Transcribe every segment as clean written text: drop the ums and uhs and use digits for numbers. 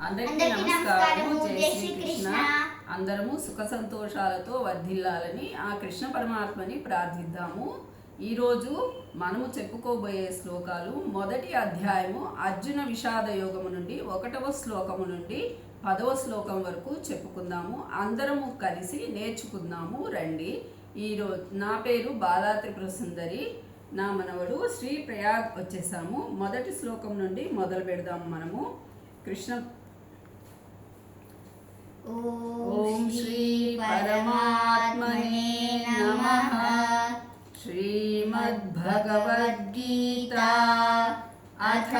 అందరికీ నమస్కారము. జై శ్రీకృష్ణ. అందరము సుఖ సంతోషాలతో వర్ధిల్లాలని ఆ కృష్ణ పరమాత్మని ప్రార్థిద్దాము. ఈరోజు మనము చెప్పుకోబోయే శ్లోకాలు మొదటి అధ్యాయము అర్జున విషాద యోగము నుండి 1వ శ్లోకము నుండి 10వ శ్లోకం వరకు చెప్పుకుందాము. అందరము కలిసి నేర్చుకుందాము రండి. ఈరోజు నా పేరు బాలా త్రిపుర సుందరి, నా మనవడు శ్రీ ప్రయాగ్ వచ్చేసాము. మొదటి శ్లోకం నుండి మొదలు పెడదాము. మనము కృష్ణ ఓం శ్రీ పరమాత్మనే నమః. శ్రీమద్భగవద్గీతా అథ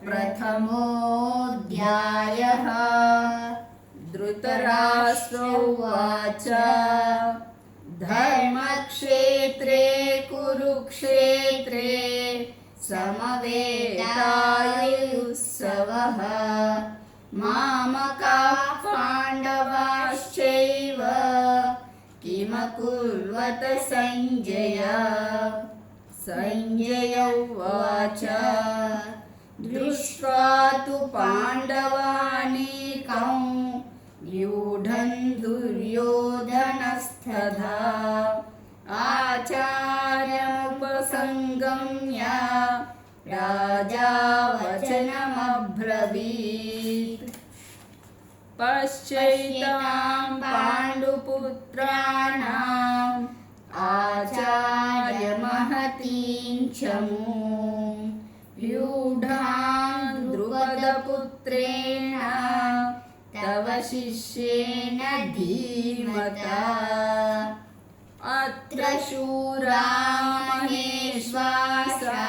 ప్రథమోऽధ్యాయః. ధృతరాష్ట్ర ఉవాచ ధర్మక్షేత్రే కురుక్షేత్రే సమవేతాయుత్సవః మామకాః పాండవాశ్చైవ కిమకుర్వత సంజయ. సంజయ ఉవాచ దృష్ట్వా తు పాండవానీకం వ్యూఢం దుర్యోధనస్తథా ఆచార్యముపసంగమ్య రాజా వచనమబ్రవీత్. పశ్చైతాం పాండుపుత్రాణాం ఆచార్యమహతీం చమూం వ్యూఢాం ద్రుపదపుత్రేణ తవ శిష్యేన ధీమతా. అత్ర శూరా మహేశ్వాసా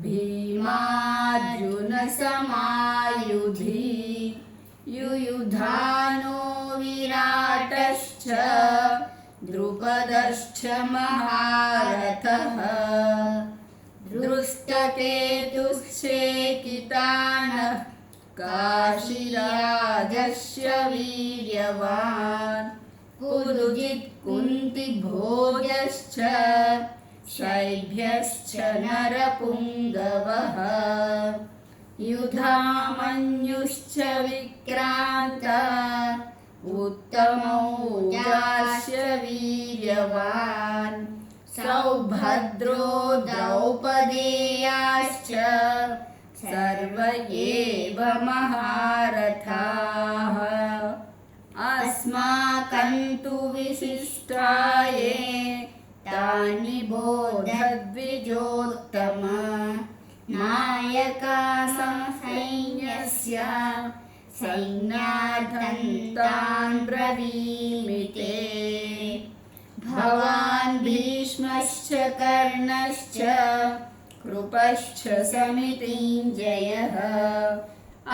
భీమార్జున సమాయుధి యుయుధానో విరాటశ్చ ద్రుపదశ్చ మహారథః. దృష్టకేతుశ్చేకితానః కాశీరాజस्य వీర్యవాన్ కురుజిత్ కుంతిభోజశ్చ శైభ్యశ్చ నరపుంగవః. యుధామన్యుశ్చ విక్రాంత ఉత్తమౌజాస్య వీర్యవాన్ సౌభద్రో ద్రౌపదేయాశ్చ సర్వ ఏవ మహారథాః. అస్మాకం తు విశిష్టాయే తాని బోధద్విజోత్తమ. నాయకా సైన్యస్య సైన్యార్థం తాన్ బ్రవీమి తే. భవాన్ భీష్మశ్చ కర్ణశ్చ కృపశ్చ సమితింజయః.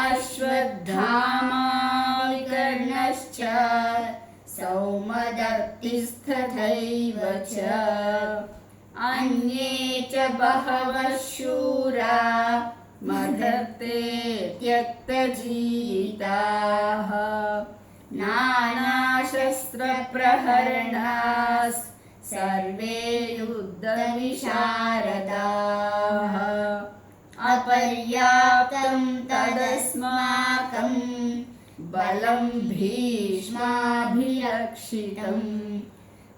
అశ్వత్థామా వికర్ణశ్చ సౌమదత్తిస్తథైవ చ. అన్యే చ బహవః శూరా మదత్తే త్యక్తజీవితాః. నానాశస్త్రప్రహరణాస్ సర్వే యుద్ధవిశారదాః. అపర్యాప్తం తదస్మాకం బలం భీష్మాభిరక్షితం.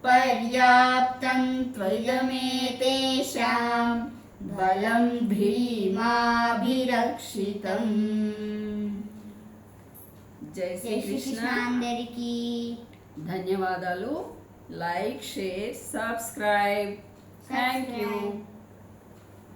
పర్యాప్తం త్వయమేతేషాం బలం భీమాభిరక్షితం. జై శ్రీకృష్ణ. అందరికీ ధన్యవాదాలు. Like, share, subscribe. Thank you.